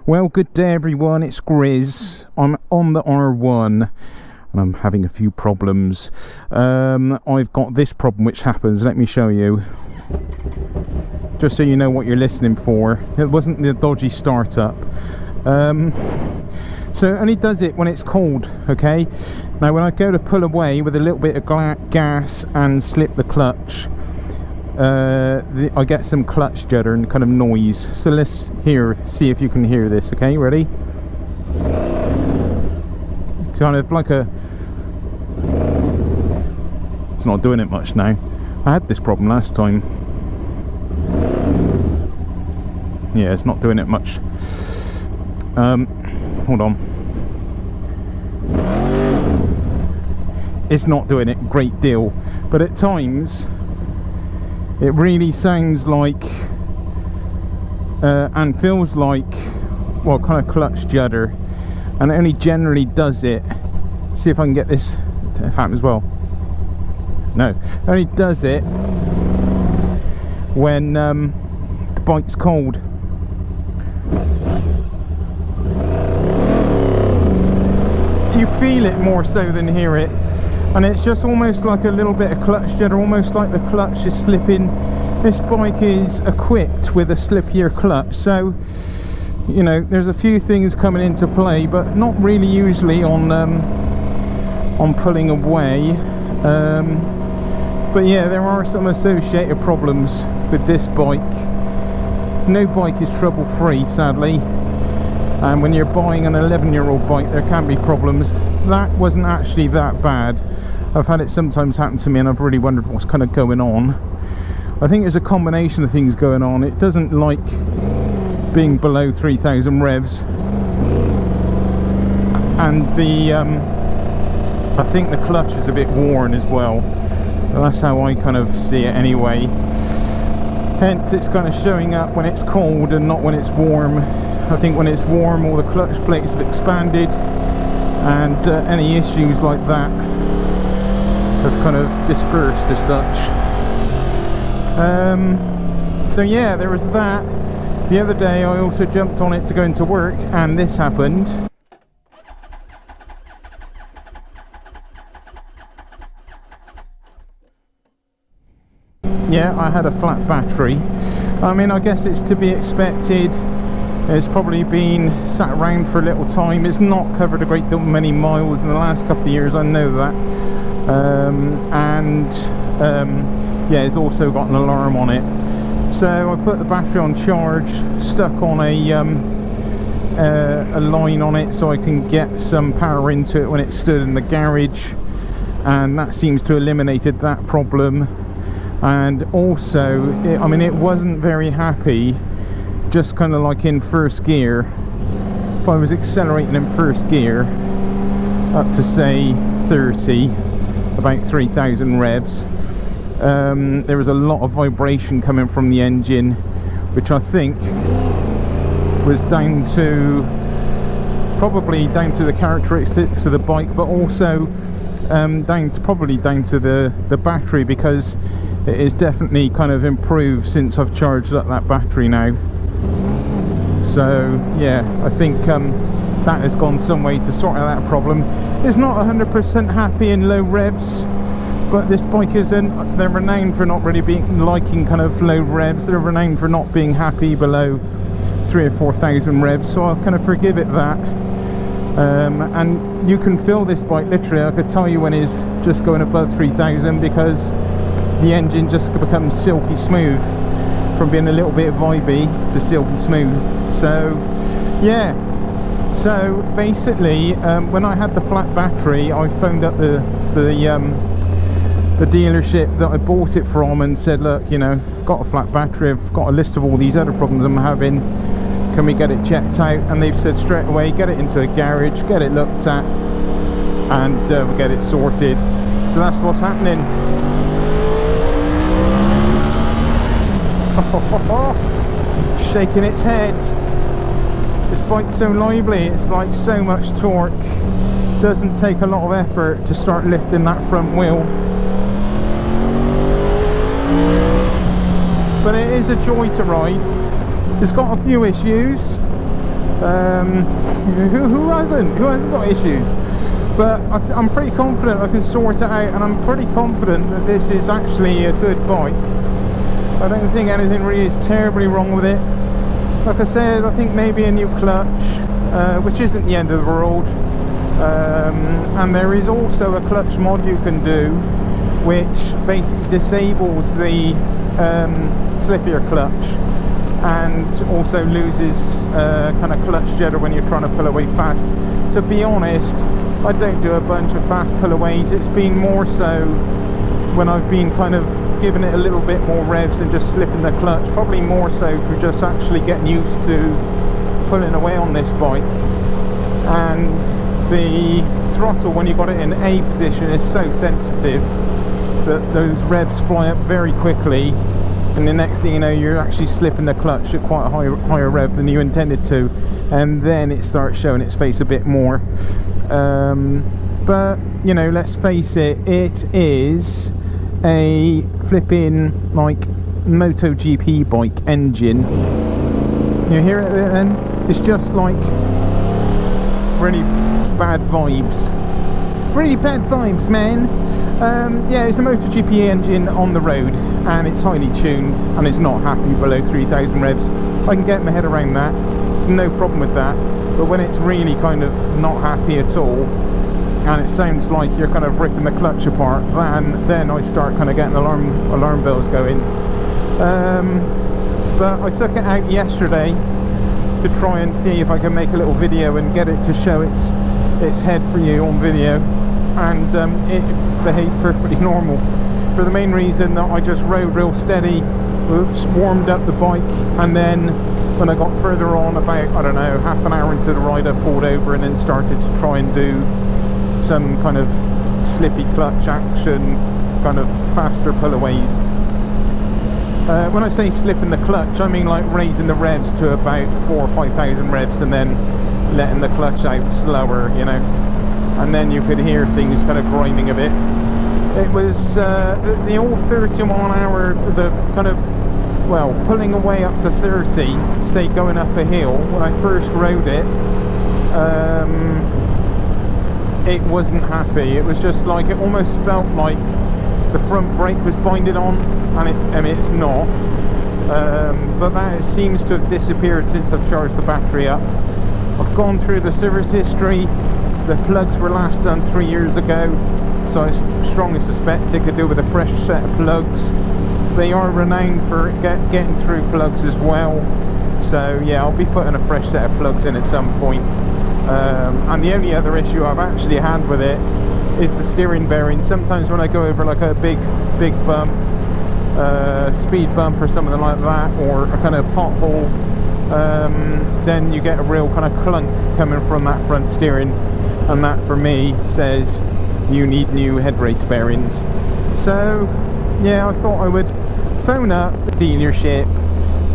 Well, good day everyone, it's Grizz. I'm on the R1 and I'm having a few problems. I've got this problem which happens, let me show you. Just so you know what you're listening for. It wasn't the dodgy startup. So it only does it when it's cold, okay? Now when I go to pull away with a little bit of gas and slip the clutch, I get some clutch judder and kind of noise. So let's see if you can hear this, okay? Ready? Kind of like a... It's not doing it much now. I had this problem last time. Yeah, it's not doing it much. Hold on. It's not doing it a great deal, but at times it really sounds like and feels like, well, kind of clutch judder, and it only generally does it. See if I can get this to happen as well. No, it only does it when the bike's cold. You feel it more so than hear it, and it's just almost like a little bit of clutch judder, almost like the clutch is slipping. This bike is equipped with a slippier clutch, so you know there's a few things coming into play, but not really usually on pulling away. But yeah, there are some associated problems with this bike. No bike is trouble free, sadly, and when you're buying an 11-year-old bike there can be problems. That wasn't actually that bad. I've had it sometimes happen to me and I've really wondered what's kind of going on. I think there's a combination of things going on. It doesn't like being below 3,000 revs, and the I think the clutch is a bit worn as well. That's how I kind of see it anyway. Hence it's kind of showing up when it's cold and not when it's warm. I think when it's warm all the clutch plates have expanded, and any issues like that have kind of dispersed as such. So yeah, there was that. The other day I also jumped on it to go into work and this happened. Yeah, I had a flat battery. I mean, I guess it's to be expected. It's probably been sat around for a little time. It's not covered a great deal many miles in the last couple of years, I know that. Yeah, it's also got an alarm on it. So I put the battery on charge, stuck on a line on it so I can get some power into it when it stood in the garage, and that seems to have eliminated that problem. And also, I mean, it wasn't very happy, just kind of like in first gear. If I was accelerating in first gear up to say 30, about 3,000 revs, there was a lot of vibration coming from the engine, which I think was probably down to the characteristics of the bike, but also probably down to the battery, because it is definitely kind of improved since I've charged up that battery now. So yeah, I think that has gone some way to sort out that problem. It's not 100% happy in low revs, but this bike isn't. They're renowned for not really liking kind of low revs. They're renowned for not being happy below 3,000 or 4,000 revs, so I'll kind of forgive it that. And you can feel this bike literally. I could tell you when it's just going above 3,000, because the engine just becomes silky smooth from being a little bit vibey to silky smooth. So yeah, so basically when I had the flat battery, I phoned up the dealership that I bought it from and said, look, you know, got a flat battery, I've got a list of all these other problems I'm having, can we get it checked out? And they've said straight away, get it into a garage, get it looked at, and we'll get it sorted. So that's what's happening. Shaking its head. This bike's so lively, it's like so much torque. Doesn't take a lot of effort to start lifting that front wheel. But it is a joy to ride. It's got a few issues. Who hasn't got issues? But I'm pretty confident I can sort it out, and I'm pretty confident that this is actually a good bike. I don't think anything really is terribly wrong with it. Like I said, I think maybe a new clutch, which isn't the end of the world. And there is also a clutch mod you can do, which basically disables the slippier clutch, and also loses kind of clutch judder when you're trying to pull away fast. To be honest, I don't do a bunch of fast pullaways. It's been more so when I've been kind of giving it a little bit more revs and just slipping the clutch, probably more so for just actually getting used to pulling away on this bike. And the throttle, when you got it in A position, is so sensitive that those revs fly up very quickly, and the next thing you know, you're actually slipping the clutch at quite a higher rev than you intended to, and then it starts showing its face a bit more. But you know, let's face it, it is a flipping like MotoGP bike engine. You hear it then? It's just like really bad vibes. Really bad vibes, man. Yeah, it's a MotoGP engine on the road, and it's highly tuned, and it's not happy below 3,000 revs. I can get my head around that. There's no problem with that. But when it's really kind of not happy at all, and it sounds like you're kind of ripping the clutch apart, then I start kind of getting alarm bells going. But I took it out yesterday to try and see if I can make a little video and get it to show its head for you on video, and it behaved perfectly normal, for the main reason that I just rode real steady, warmed up the bike, and then when I got further on, about, I don't know, half an hour into the ride, I pulled over and then started to try and do some kind of slippy clutch action, kind of faster pullaways. When I say slipping the clutch, I mean like raising the revs to about 4,000 or 5,000 revs and then letting the clutch out slower, you know, and then you could hear things kind of grinding a bit. It was the old 30 mile an hour, the kind of, well, pulling away up to 30, say going up a hill. When I first rode it, it wasn't happy. It was just like, it almost felt like the front brake was binded on, and it's not. But that seems to have disappeared since I've charged the battery up. I've gone through the service history. The plugs were last done 3 years ago, so I strongly suspect it could do with a fresh set of plugs. They are renowned for getting through plugs as well, so yeah, I'll be putting a fresh set of plugs in at some point. And the only other issue I've actually had with it is the steering bearing. Sometimes when I go over like a big bump, speed bump or something like that, or a kind of pothole, then you get a real kind of clunk coming from that front steering, and that for me says you need new head race bearings. So yeah, I thought I would phone up the dealership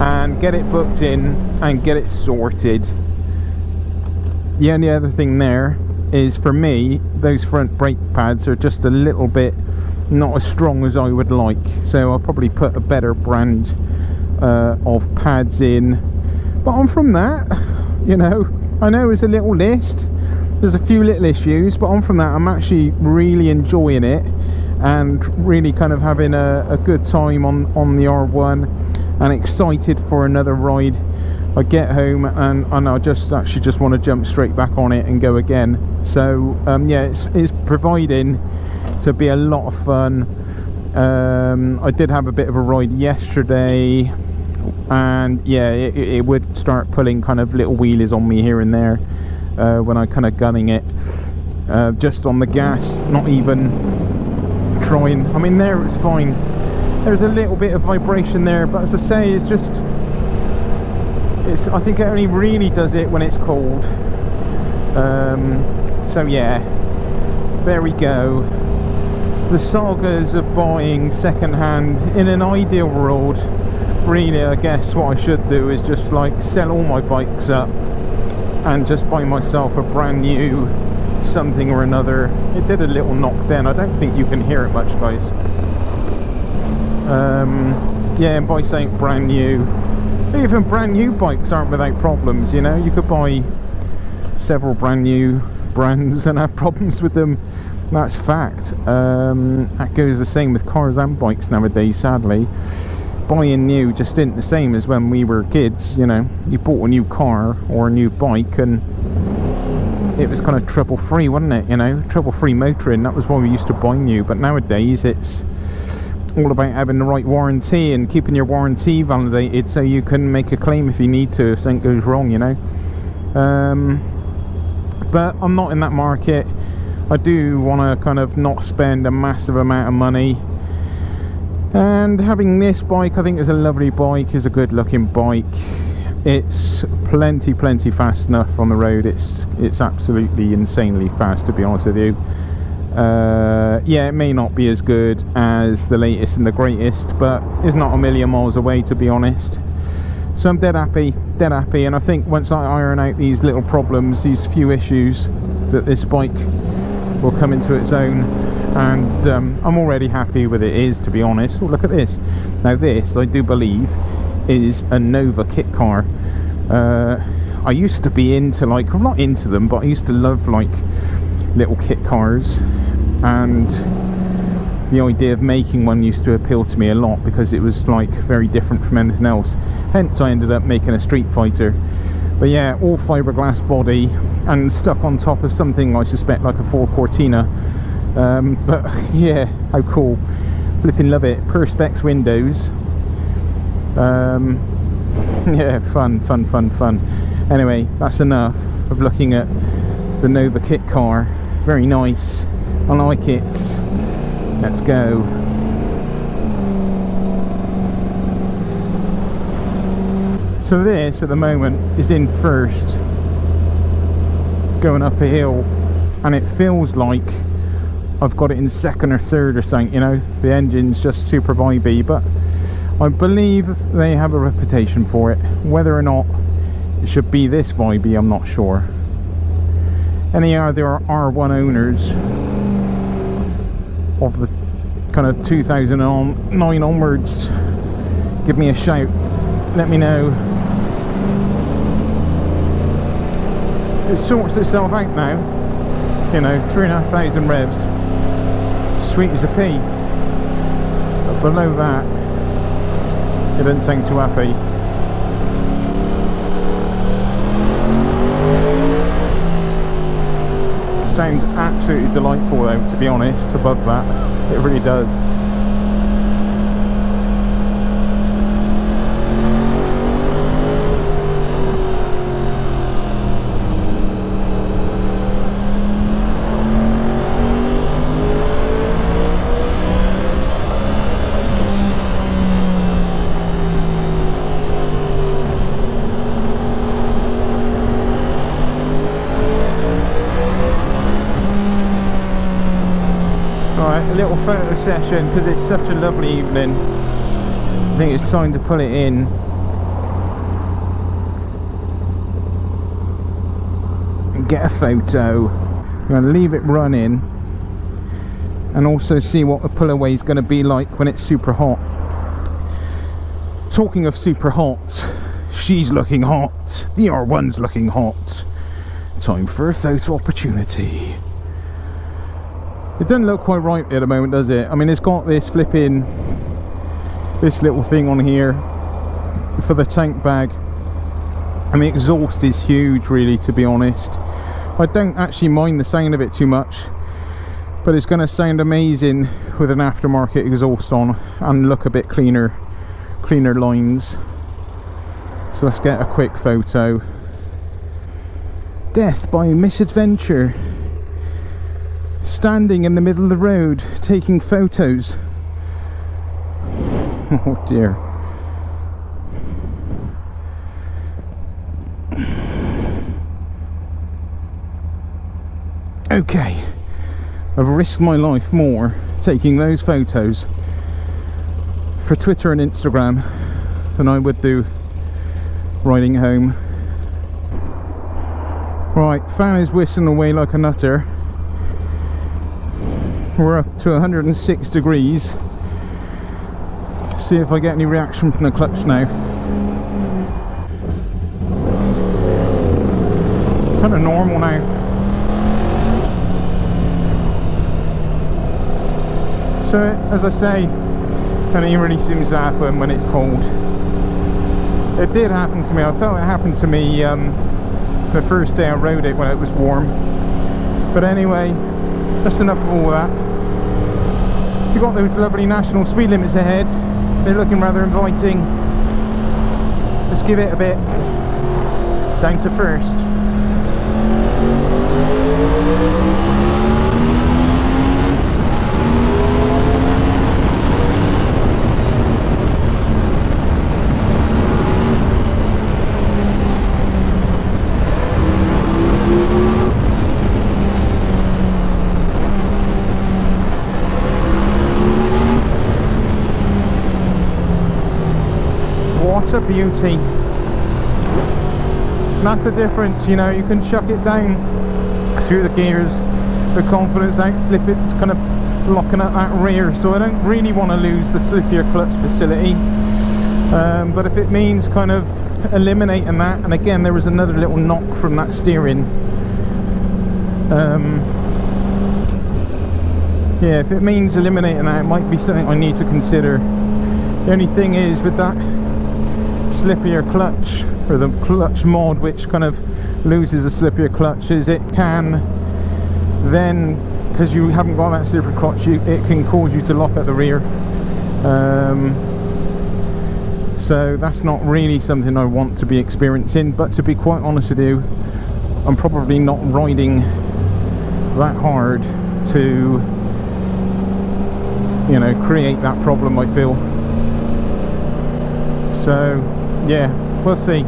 and get it booked in and get it sorted. The only other thing there is, for me, those front brake pads are just a little bit not as strong as I would like, so I'll probably put a better brand of pads in. But on from that, you know, I know it's a little list, there's a few little issues, but on from that, I'm actually really enjoying it and really kind of having a good time on the R1, and excited for another ride. I get home and I just want to jump straight back on it and go again. So yeah, it's providing to be a lot of fun. I did have a bit of a ride yesterday, and yeah, it would start pulling kind of little wheelies on me here and there when I kind of gunning it, just on the gas, not even trying. I mean, there it's fine, there's a little bit of vibration there, but as I say, it's just, I think it only really does it when it's cold. So yeah, there we go. The sagas of buying second-hand. In an ideal world, really, I guess what I should do is just like sell all my bikes up and just buy myself a brand new something or another. It did a little knock then. I don't think you can hear it much, guys. Yeah, and by saying brand new, Even brand new bikes aren't without problems, you know. You could buy several brand new brands and have problems with them. That's fact. That goes the same with cars and bikes nowadays, sadly. Buying new just isn't the same as when we were kids, you know. You bought a new car or a new bike and it was kind of trouble-free, wasn't it, you know? Trouble-free motoring, that was why we used to buy new. But nowadays it's all about having the right warranty and keeping your warranty validated so you can make a claim if you need to if something goes wrong, you know. But I'm not in that market. I do want to kind of not spend a massive amount of money, and having this bike, I think, is a lovely bike, is a good looking bike. It's plenty fast enough on the road. It's absolutely insanely fast, to be honest with you. Yeah, it may not be as good as the latest and the greatest, but it's not a million miles away, to be honest. So I'm dead happy, and I think once I iron out these little problems, these few issues, that this bike will come into its own, and I'm already happy with it is, to be honest. Oh, look at this. Now this, I do believe, is a Nova kit car. I used to be into, like, I'm not into them, but I used to love like little kit cars, and the idea of making one used to appeal to me a lot because it was like very different from anything else. Hence I ended up making a Street Fighter. But yeah, all fiberglass body and stuck on top of something I suspect like a Ford Cortina. But yeah, how cool. Flipping love it. Perspex windows. Yeah, fun. Anyway, that's enough of looking at the Nova kit car. Very nice. I like it. Let's go. So this at the moment is in first, going up a hill, and it feels like I've got it in second or third or something, you know. The engine's just super vibey, but I believe they have a reputation for it. Whether or not it should be this vibey, I'm not sure. Any other R1 owners of the kind of 2009 onwards, give me a shout, let me know. It sorts itself out now, you know, 3,500 revs, sweet as a pea. But below that, it doesn't sound too happy. Sounds absolutely delightful though, to be honest, above that. It really does. A little photo session because it's such a lovely evening. I think it's time to pull it in. And get a photo. I'm going to leave it running and also see what the pull-away is going to be like when it's super hot. Talking of super hot, she's looking hot. The R1's looking hot. Time for a photo opportunity. It doesn't look quite right at the moment, does it? I mean, it's got this flipping, this little thing on here for the tank bag, and the exhaust is huge, really, to be honest. I don't actually mind the sound of it too much, but it's going to sound amazing with an aftermarket exhaust on and look a bit cleaner lines. So let's get a quick photo. Death by misadventure. Standing in the middle of the road taking photos. Oh dear. Okay, I've risked my life more taking those photos for Twitter and Instagram than I would do riding home. Right, fan is whistling away like a nutter. We're up to 106 degrees. See if I get any reaction from the clutch now. kind of normal now. So as I say, and it really seems to happen when it's cold. It did happen to me. I felt it happened to me the first day I rode it when it was warm. But anyway, that's enough of all that. You've got those lovely national speed limits ahead. They're looking rather inviting. Let's give it a bit. Down to first. What a beauty. And that's the difference, you know, you can chuck it down through the gears with confidence, outslip it, kind of locking up that rear. So I don't really want to lose the slippier clutch facility, but if it means kind of eliminating that, and again there was another little knock from that steering, yeah, if it means eliminating that, it might be something I need to consider. The only thing is with that slippier clutch, or the clutch mod which kind of loses the slippier clutch, is it can then, because you haven't got that slippery clutch, it can cause you to lock at the rear. So that's not really something I want to be experiencing, but to be quite honest with you, I'm probably not riding that hard to, you know, create that problem, I feel. So yeah, we'll see.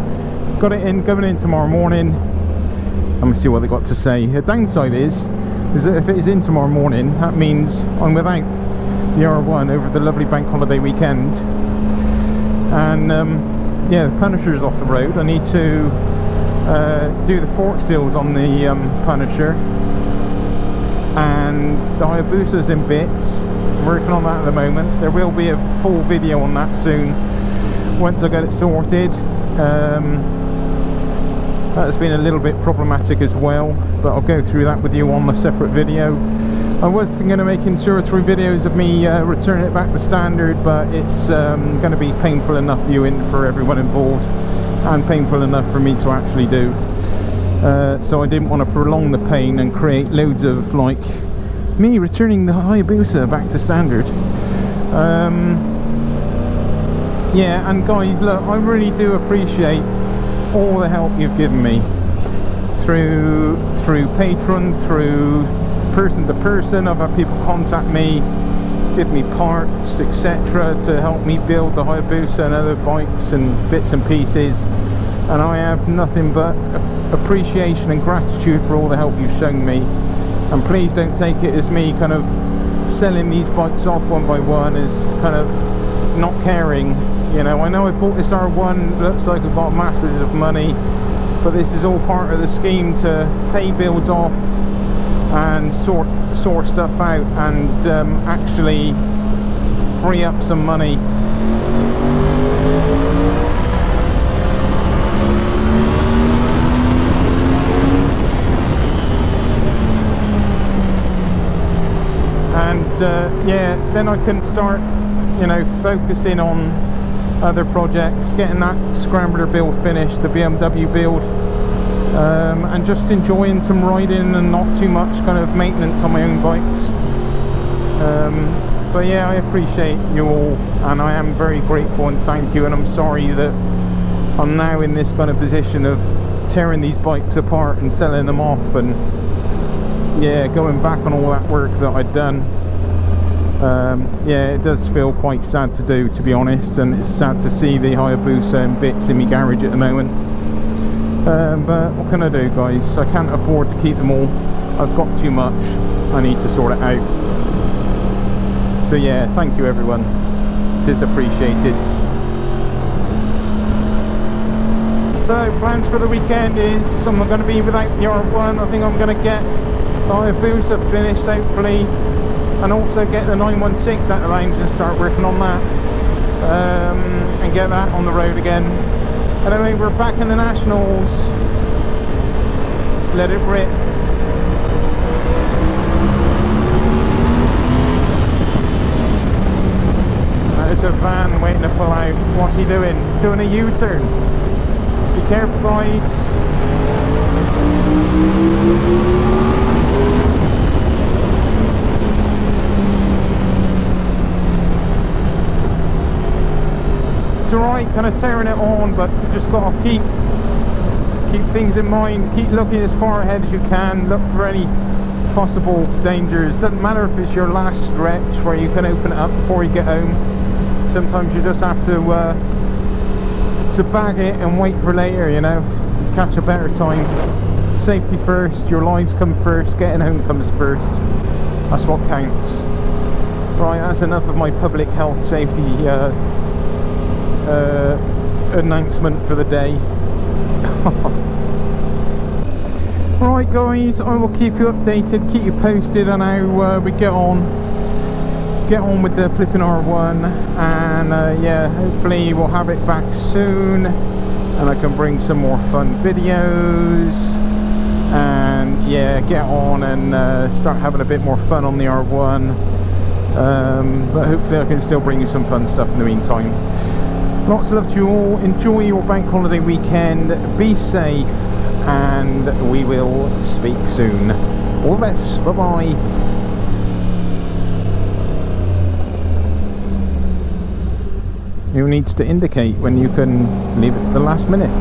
Got it in, going in tomorrow morning. I'm gonna see what they got to say. The downside is that if it is in tomorrow morning, that means I'm without the R1 over the lovely bank holiday weekend. And yeah, the Punisher's off the road. I need to do the fork seals on the Punisher, and the Hayabusa's in bits. I'm working on that at the moment. There will be a full video on that soon once I get it sorted. That's been a little bit problematic as well, but I'll go through that with you on a separate video. I was going to make 2 or 3 videos of me returning it back to standard, but it's going to be painful enough viewing for everyone involved, and painful enough for me to actually do. So I didn't want to prolong the pain and create loads of like me returning the Hayabusa back to standard. Yeah, and guys, look, I really do appreciate all the help you've given me through Patreon, through person to person. I've had people contact me, give me parts, etc., to help me build the Hayabusa and other bikes and bits and pieces, and I have nothing but appreciation and gratitude for all the help you've shown me. And please don't take it as me kind of selling these bikes off one by one, as kind of not caring. You know, I know I've bought this R1, looks like I've got masses of money, but this is all part of the scheme to pay bills off and sort stuff out, and actually free up some money. And yeah, then I can start, you know, focusing on other projects, getting that Scrambler build finished, the BMW build, and just enjoying some riding and not too much kind of maintenance on my own bikes. But yeah, I appreciate you all, and I am very grateful and thank you, and I'm sorry that I'm now in this kind of position of tearing these bikes apart and selling them off, and yeah, going back on all that work that I'd done. Yeah, it does feel quite sad to do, to be honest, and it's sad to see the Hayabusa in bits in my garage at the moment. But what can I do, guys? I can't afford to keep them all. I've got too much. I need to sort it out. So yeah, thank you everyone. It is appreciated. So plans for the weekend is I'm going to be without the R1. I think I'm going to get the Hayabusa finished, hopefully, and also get the 916 at the lounge and start working on that, and get that on the road again. Anyway, we're back in the Nationals. It's let it rip. There's a van waiting to pull out. What's he doing? He's doing a U-turn. Be careful, guys. It's alright, kind of tearing it on, but you just gotta keep things in mind. Keep looking as far ahead as you can. Look for any possible dangers. Doesn't matter if it's your last stretch where you can open it up before you get home. Sometimes you just have to bag it and wait for later, you know. Catch a better time. Safety first, your lives come first, getting home comes first. That's what counts. Right, that's enough of my public health safety announcement for the day. Alright guys, I will keep you updated, keep you posted on how we get on with the flipping R1, and yeah, hopefully we'll have it back soon and I can bring some more fun videos and yeah, get on and start having a bit more fun on the R1, but hopefully I can still bring you some fun stuff in the meantime. Lots of love to you all, enjoy your bank holiday weekend, be safe, and we will speak soon. All the best, bye bye. Who needs to indicate when you can leave it to the last minute?